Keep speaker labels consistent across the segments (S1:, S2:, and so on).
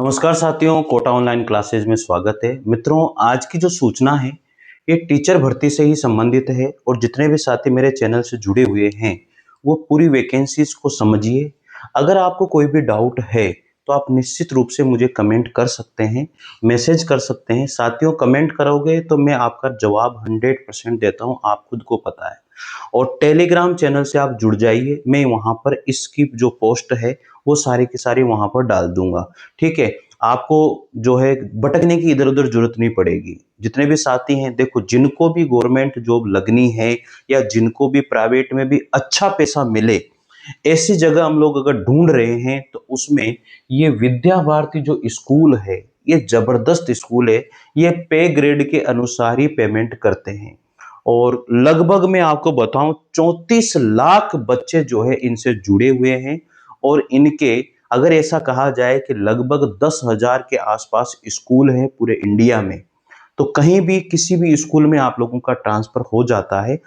S1: नमस्कार साथियों, Kota online classes में स्वागत है। मित्रों, आज की जो सूचना है ये टीचर भर्ती से ही संबंधित है और जितने भी साथी मेरे चैनल से जुड़े हुए हैं वो पूरी वैकेंसीज को समझिए। अगर आपको कोई भी डाउट है तो आप निश्चित रूप से मुझे कमेंट कर सकते हैं, मैसेज कर सकते हैं। साथियों, कमेंट करोगे तो मैं आपका जवाब 100% देता हूँ, आप खुद को पता है। और टेलीग्राम चैनल से आप जुड़ जाइए, मैं वहां पर इसकी जो पोस्ट है वो सारी की सारी वहां पर डाल दूंगा। ठीक है, आपको जो है भटकने की इधर उधर जरूरत नहीं पड़ेगी। जितने भी साथी हैं, देखो, जिनको भी गवर्नमेंट जॉब लगनी है या जिनको भी प्राइवेट में भी अच्छा पैसा मिले, ऐसी जगह हम लोग अगर ढूंढ रहे हैं तो उसमें ये विद्या भारती जो स्कूल है ये जबरदस्त स्कूल है। ये पे ग्रेड के अनुसार ही पेमेंट करते हैं और लगभग मैं आपको बताऊं 34 लाख बच्चे जो है इनसे जुड़े हुए हैं। और इनके अगर ऐसा कहा जाए कि लगभग 10,000 के आसपास स्कूल है पूरे इंडिया में, तो कहीं भी किसी भी स्कूल में आप लोगों का ट्रांसफर हो जाता है।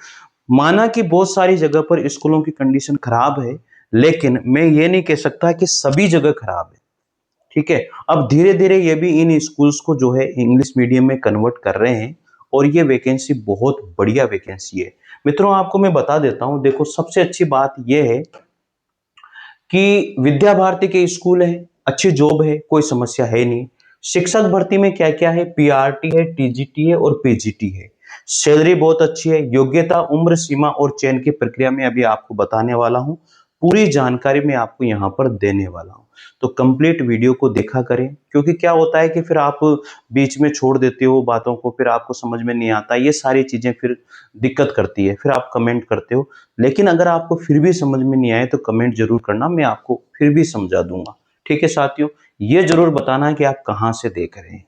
S1: माना कि बहुत सारी जगह पर स्कूलों की कंडीशन खराब है, लेकिन मैं ये नहीं कह सकता कि सभी जगह खराब है। ठीक है, अब धीरे धीरे ये भी इन स्कूल्स को जो है इंग्लिश मीडियम में कन्वर्ट कर रहे हैं और ये वैकेंसी बहुत बढ़िया वैकेंसी है। मित्रों, आपको मैं बता देता हूं, देखो, सबसे अच्छी बात यह है कि विद्या भारती के स्कूल है, अच्छी जॉब है, कोई समस्या है नहीं। शिक्षक भर्ती में क्या क्या है, पीआरटी है, टीजीटी है और पीजीटी है। सैलरी बहुत अच्छी है। योग्यता, उम्र सीमा और चयन की प्रक्रिया में अभी आपको बताने वाला हूं। पूरी जानकारी मैं आपको यहां पर देने वाला हूं, तो कंप्लीट वीडियो को देखा करें। क्योंकि क्या होता है कि फिर आप बीच में छोड़ देते हो बातों को, फिर आपको समझ में नहीं आता, ये सारी चीजें फिर दिक्कत करती है, फिर आप कमेंट करते हो। लेकिन अगर आपको फिर भी समझ में नहीं आए तो कमेंट जरूर करना, मैं आपको फिर भी समझा दूंगा। ठीक है साथियों, ये जरूर बताना है कि आप कहां से देख रहे हैं,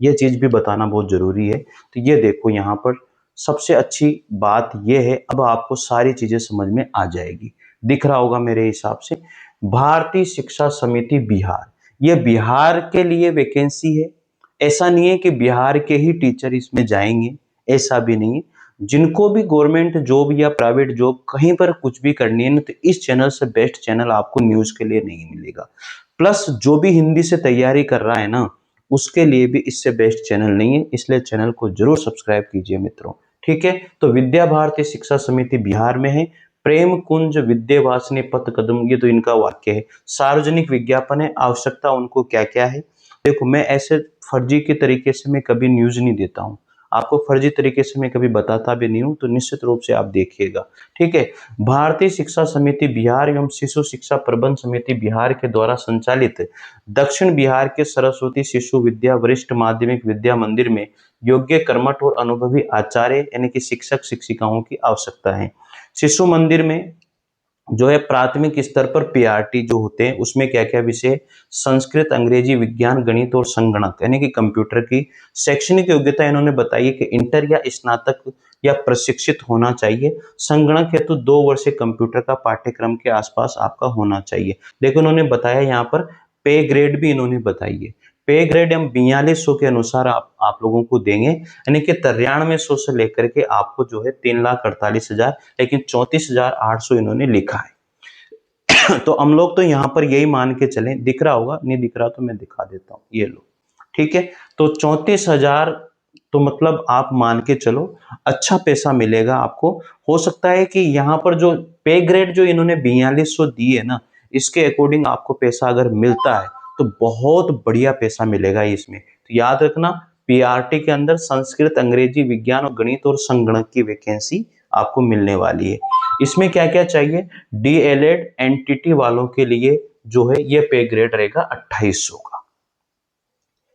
S1: ये चीज भी बताना बहुत जरूरी है। तो ये देखो, यहाँ पर सबसे अच्छी बात ये है, अब आपको सारी चीजें समझ में आ जाएगी। दिख रहा होगा मेरे हिसाब से, भारतीय शिक्षा समिति बिहार, ये बिहार के लिए वैकेंसी है। ऐसा नहीं है कि बिहार के ही टीचर इसमें जाएंगे, ऐसा भी नहीं है। जिनको भी गवर्नमेंट जॉब या प्राइवेट जॉब कहीं पर कुछ भी करनी है ना, तो इस चैनल से बेस्ट चैनल आपको न्यूज के लिए नहीं मिलेगा। प्लस जो भी हिंदी से तैयारी कर रहा है ना, उसके लिए भी इससे बेस्ट चैनल नहीं है, इसलिए चैनल को जरूर सब्सक्राइब कीजिए मित्रों। ठीक है, तो विद्या भारती शिक्षा समिति बिहार में है। प्रेम कुंज विद्यावासिनी पथ कदम, ये तो इनका वाक्य है। सार्वजनिक विज्ञापन है, आवश्यकता उनको क्या क्या है। देखो, मैं ऐसे फर्जी के तरीके से मैं कभी न्यूज नहीं देता हूँ, आपको फर्जी तरीके से मैं कभी बताता भी नहीं हूं, तो निश्चित रूप से आप देखिएगा। ठीक है, भारतीय शिक्षा समिति बिहार एवं शिशु शिक्षा प्रबंध समिति बिहार के द्वारा संचालित दक्षिण बिहार के सरस्वती शिशु विद्या वरिष्ठ माध्यमिक विद्या मंदिर में योग्य कर्मठ और अनुभवी आचार्य यानी कि शिक्षक शिक्षिकाओं की आवश्यकता है। शिशु मंदिर में जो है प्राथमिक स्तर पर पीआरटी जो होते हैं उसमें क्या क्या विषय, संस्कृत, अंग्रेजी, विज्ञान, गणित और संगणक यानी कि कंप्यूटर की। शैक्षणिक योग्यता इन्होंने बताई कि इंटर या स्नातक या प्रशिक्षित होना चाहिए। संगणक हेतु 2 वर्ष कंप्यूटर का पाठ्यक्रम के आसपास आपका होना चाहिए। देखो, उन्होंने बताया यहाँ पर पे ग्रेड भी इन्होंने बताई है। पे ग्रेड हम 4200 के अनुसार आप लोगों को देंगे, यानी कि 9300 से लेकर के आपको जो है 3,48,000, लेकिन 34,800 इन्होंने लिखा है। तो हम लोग तो यहाँ पर यही मान के चलें, दिख रहा होगा, नहीं दिख रहा तो मैं दिखा देता हूँ, ये लो। ठीक है, तो 34,000, तो मतलब आप मान के चलो अच्छा पैसा मिलेगा आपको। हो सकता है कि यहाँ पर जो पे ग्रेड जो इन्होंने 4200 दी है ना, इसके अकॉर्डिंग आपको पैसा अगर मिलता है तो बहुत बढ़िया पैसा मिलेगा इसमें। तो याद रखना, पीआरटी के अंदर संस्कृत, अंग्रेजी, विज्ञान और गणित और संगणक की वैकेंसी आपको मिलने वाली है। इसमें क्या क्या चाहिए, डीएलएड एनटीटी वालों के लिए जो है ये पे ग्रेड रहेगा 2800 का।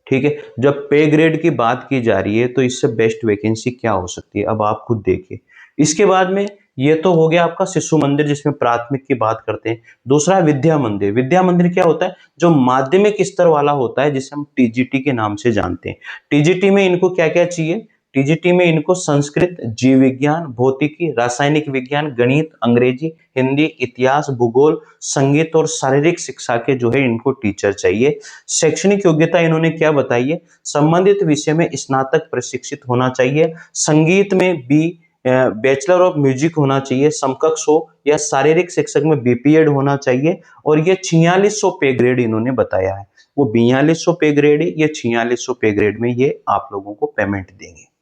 S1: ठीक है, जब पे ग्रेड की बात की जा रही है तो इससे बेस्ट वैकेंसी क्या हो सकती है, अब आप खुद देखिए। इसके बाद में ये तो हो गया आपका शिशु मंदिर जिसमें प्राथमिक की बात करते हैं। दूसरा है विद्या मंदिर। विद्या मंदिर क्या होता है, जो माध्यमिक स्तर वाला होता है जिसे हम टीजीटी के नाम से जानते हैं। टीजीटी में इनको क्या क्या चाहिए, टीजीटी में इनको संस्कृत, जीव विज्ञान, भौतिकी, रासायनिक विज्ञान, गणित, अंग्रेजी, हिंदी, इतिहास, भूगोल, संगीत और शारीरिक शिक्षा के जो है इनको टीचर चाहिए। शैक्षणिक योग्यता इन्होंने क्या बताई है, संबंधित विषय में स्नातक प्रशिक्षित होना चाहिए। संगीत में बी बैचलर ऑफ म्यूजिक होना चाहिए, समकक्ष हो, या शारीरिक शिक्षक में बीपीएड होना चाहिए। और ये 4600 पे ग्रेड इन्होंने बताया है। वो 4200 पे ग्रेड है, ये 4600 पे ग्रेड में ये आप लोगों को पेमेंट देंगे।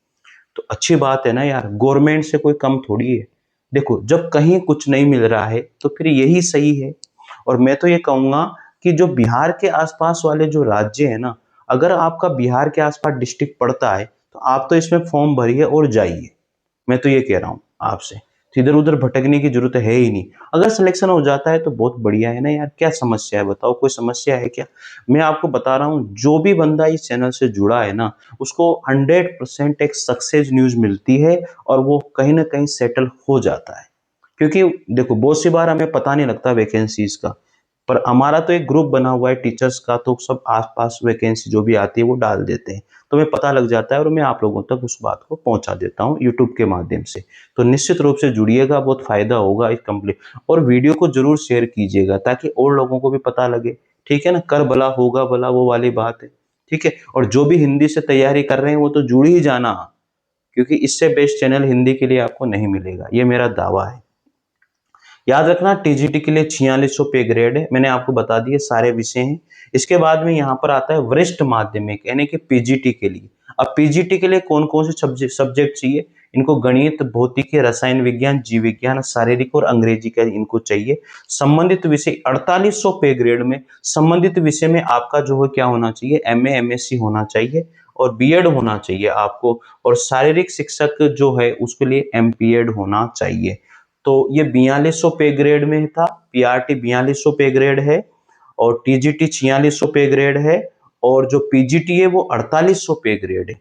S1: तो अच्छी बात है ना यार, गवर्नमेंट से कोई कम थोड़ी है। देखो जब कहीं कुछ नहीं मिल रहा है तो फिर यही सही है। और मैं तो ये कहूंगा कि जो बिहार के आसपास वाले जो राज्य है ना, अगर आपका बिहार के आसपास डिस्ट्रिक्ट पड़ता है तो आप तो इसमें फॉर्म भरिए और जाइए। मैं तो ये कह रहा हूँ आपसे, तो इधर उधर भटकने की जरूरत है ही नहीं। अगर सिलेक्शन हो जाता है तो बहुत बढ़िया है ना यार, क्या समस्या है बताओ, कोई समस्या है क्या? मैं आपको बता रहा हूँ, जो भी बंदा इस चैनल से जुड़ा है ना, उसको 100% एक सक्सेस न्यूज मिलती है और वो कहीं ना कहीं सेटल हो जाता है। क्योंकि देखो बहुत सी बार हमें पता नहीं लगता वैकेंसीज का, पर हमारा तो एक ग्रुप बना हुआ है टीचर्स का, तो सब आसपास वैकेंसी जो भी आती है वो डाल देते हैं, तो हमें पता लग जाता है और मैं आप लोगों तक उस बात को पहुंचा देता हूं यूट्यूब के माध्यम से। तो निश्चित रूप से जुड़िएगा, बहुत फायदा होगा इस कंप्लीट। और वीडियो को जरूर शेयर कीजिएगा ताकि और लोगों को भी पता लगे। ठीक है ना, कर भला होगा भला, वो वाली बात है। ठीक है, और जो भी हिंदी से तैयारी कर रहे हैं वो तो जुड़ ही जाना, क्योंकि इससे बेस्ट चैनल हिंदी के लिए आपको नहीं मिलेगा, ये मेरा दावा है। याद रखना टीजीटी के लिए 4600 पे ग्रेड है, मैंने आपको बता दिए सारे विषय हैं। इसके बाद में यहाँ पर आता है वरिष्ठ माध्यमिक यानी कि पीजीटी के लिए। अब पीजीटी के लिए कौन कौन से सब्जेक्ट चाहिए? इनको गणित, भौतिकी, रसायन विज्ञान, जीव विज्ञान, शारीरिक और अंग्रेजी का इनको चाहिए। संबंधित विषय 4800 पे ग्रेड में संबंधित विषय में आपका जो है क्या होना चाहिए, एमए एमएससी होना चाहिए और बीएड होना चाहिए आपको। और शारीरिक शिक्षक जो है उसके लिए एमपीएड होना चाहिए। तो ये 4200 पे ग्रेड में था, पीआरटी 4200 पे ग्रेड है और टीजीटी 4600 पे ग्रेड है और जो पीजीटी है वो 4800 पे ग्रेड है।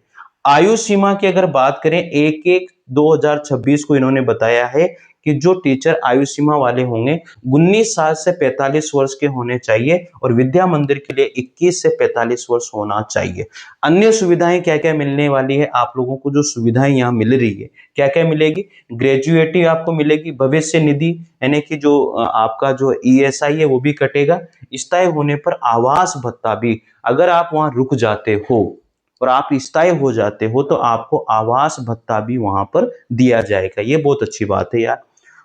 S1: आयु सीमा की अगर बात करें, 1/1/2026 को इन्होंने बताया है कि जो टीचर आयु सीमा वाले होंगे 19 साल से 45 वर्ष के होने चाहिए और विद्या मंदिर के लिए 21 से 45 वर्ष होना चाहिए। अन्य सुविधाएं क्या क्या मिलने वाली है आप लोगों को? जो सुविधाएं यहाँ मिल रही है क्या क्या मिलेगी? ग्रेजुएटी आपको मिलेगी, भविष्य निधि यानी कि जो आपका जो ईएसआई है वो भी कटेगा। स्थायी होने पर आवास भत्ता भी, अगर आप वहां रुक जाते हो और आप स्थायी हो जाते हो तो आपको आवास भत्ता भी वहां पर दिया जाएगा। ये बहुत अच्छी बात है यार।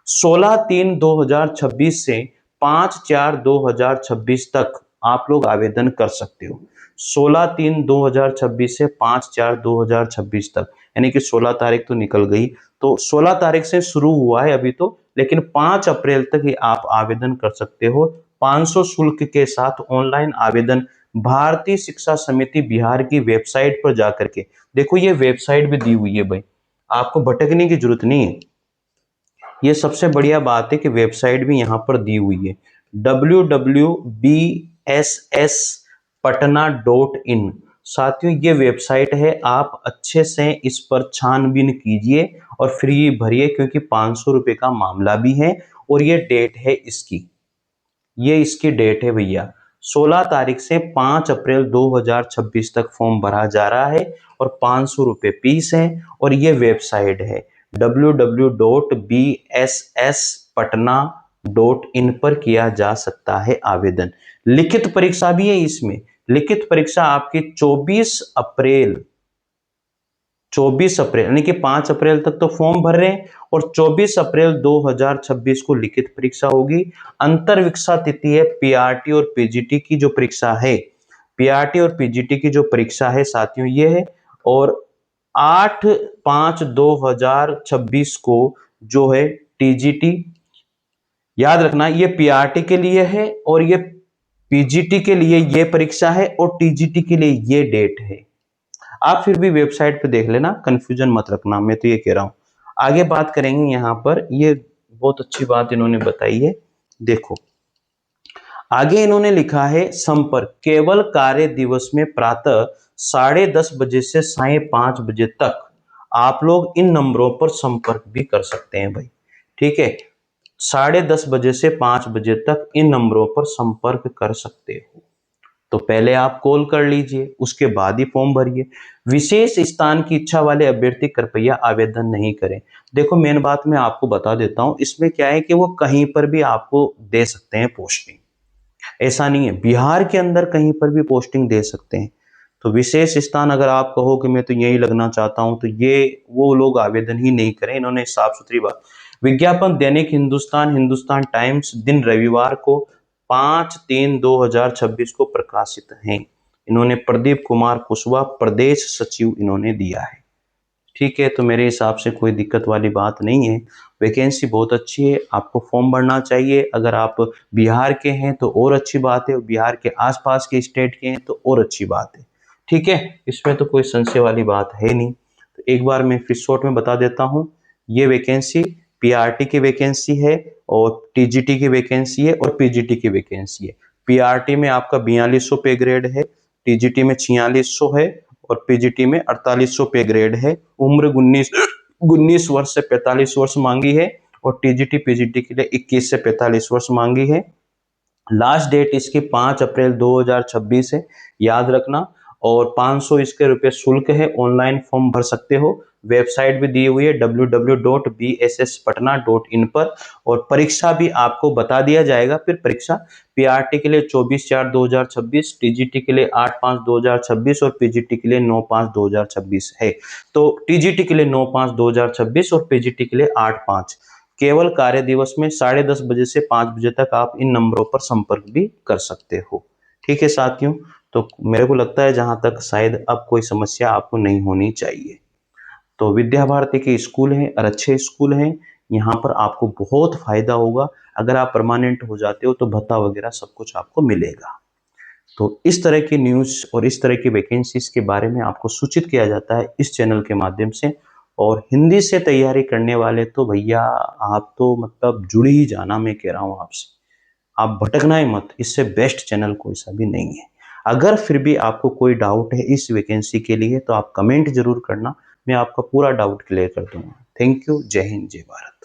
S1: 16/3/2026 से 5/4/2026 तक आप लोग आवेदन कर सकते हो। 16/3/2026 से 5/4/2026 तक, यानी कि 16 तारीख तो निकल गई, तो 16 तारीख से शुरू हुआ है अभी तो, लेकिन 5 अप्रैल तक ही आप आवेदन कर सकते हो 500 शुल्क के साथ। ऑनलाइन आवेदन भारतीय शिक्षा समिति बिहार की वेबसाइट पर जाकर के, देखो ये वेबसाइट भी दी हुई है भाई, आपको भटकने की जरूरत नहीं है। ये सबसे बढ़िया बात है कि वेबसाइट भी यहाँ पर दी हुई है, www.bsspatna.in। साथियों ये वेबसाइट है, आप अच्छे से इस पर छानबीन कीजिए और फिर ये भरिए, क्योंकि 500 रुपए का मामला भी है और ये डेट है इसकी, ये इसकी डेट है भैया। 16 तारीख से 5 अप्रैल 2026 तक फॉर्म भरा जा रहा है और 500 रुपए फीस है। और ये वेबसाइट है www.bsspatna.in पर किया जा सकता है आवेदन। लिखित परीक्षा भी है इसमें, लिखित परीक्षा आपकी 24 अप्रैल यानी कि 5 अप्रैल तक तो फॉर्म भर रहे हैं और 24 अप्रैल 2026 को लिखित परीक्षा होगी। अंतर्विक्षा तिथि है पीआरटी और पीजीटी की जो परीक्षा है, पीआरटी और पीजीटी की जो परीक्षा है साथियों ये है। और 8/5/2026 को जो है टीजीटी, याद रखना ये पीआरटी के लिए है और ये पीजीटी के लिए ये परीक्षा है और टीजीटी के लिए ये डेट है। आप फिर भी वेबसाइट पे देख लेना, कंफ्यूजन मत रखना, मैं तो ये कह रहा हूं। आगे बात करेंगे यहाँ पर, ये बहुत अच्छी बात इन्होंने बताई है। देखो आगे इन्होंने लिखा है, संपर्क केवल कार्य दिवस में प्रातः 10:30 बजे से साय 5 बजे तक आप लोग इन नंबरों पर संपर्क भी कर सकते हैं भाई। ठीक है, 10:30 बजे से 5 बजे तक इन नंबरों पर संपर्क कर सकते हो। तो पहले आप कॉल कर लीजिए, उसके बाद ही फॉर्म भरिए। विशेष स्थान की इच्छा वाले अभ्यर्थी कृपया आवेदन नहीं करें। देखो मेन बात मैं आपको बता देता हूं, इसमें क्या है कि वो कहीं पर भी आपको दे सकते हैं पोस्टिंग, ऐसा नहीं है, बिहार के अंदर कहीं पर भी पोस्टिंग दे सकते हैं। तो विशेष स्थान अगर आप कहो कि मैं तो यही लगना चाहता हूं, तो ये वो लोग आवेदन ही नहीं करें। इन्होंने साफ सुथरी बात। विज्ञापन दैनिक हिंदुस्तान, हिंदुस्तान टाइम्स दिन रविवार को 5/3/2026 को प्रकाशित हैं। इन्होंने प्रदीप कुमार कुशवाहा प्रदेश सचिव इन्होंने दिया है। ठीक है, तो मेरे हिसाब से कोई दिक्कत वाली बात नहीं है। वैकेंसी बहुत अच्छी है, आपको फॉर्म भरना चाहिए। अगर आप बिहार के हैं तो और अच्छी बात है, बिहार के आसपास के स्टेट के हैं तो और अच्छी बात है। ठीक है, इसमें तो कोई संशय वाली बात है नहीं। तो एक बार मैं फिर शॉर्ट में बता देता हूँ, ये वैकेंसी पीआरटी की वैकेंसी है और टीजीटी की वैकेंसी है और पीजीटी की वैकेंसी है। पीआरटी में आपका 4200 पे ग्रेड है, टीजीटी में 4600 है और पीजीटी में 4800 पे ग्रेड है। उम्र 19 वर्ष से 45 वर्ष मांगी है और टीजीटी पीजीटी के लिए 21 से 45 वर्ष मांगी है। लास्ट डेट इसकी 5 अप्रैल 2026 है, याद रखना। और 500 इसके रुपये शुल्क है, ऑनलाइन फॉर्म भर सकते हो। वेबसाइट भी दी हुई है www.bsspatna.in पर। और परीक्षा भी आपको बता दिया जाएगा। फिर परीक्षा पीआरटी के लिए 24/4/2026, टीजीटी के लिए 8/5/2026 और पीजीटी के लिए 9/5/2026 है। तो टीजीटी के लिए 9/5/2026 और पीजीटी के लिए 8/5। केवल कार्य दिवस में 10:30 बजे से 5 बजे तक आप इन नंबरों पर संपर्क भी कर सकते हो। ठीक है साथियों, तो मेरे को लगता है जहां तक शायद अब कोई समस्या आपको नहीं होनी चाहिए। तो विद्या भारती के स्कूल हैं और अच्छे स्कूल हैं, यहाँ पर आपको बहुत फायदा होगा। अगर आप परमानेंट हो जाते हो तो भत्ता वगैरह सब कुछ आपको मिलेगा। तो इस तरह की न्यूज़ और इस तरह की वैकेंसीज के बारे में आपको सूचित किया जाता है इस चैनल के माध्यम से। और हिंदी से तैयारी करने वाले तो भैया आप तो मतलब जुड़ ही जाना, मैं कह रहा हूँ आपसे। आप भटकना ही मत, इससे बेस्ट चैनल कोई सा भी नहीं है। अगर फिर भी आपको कोई डाउट है इस वैकेंसी के लिए तो आप कमेंट जरूर करना, मैं आपका पूरा डाउट क्लियर कर दूंगा। Thank you. जय हिंद, जय भारत।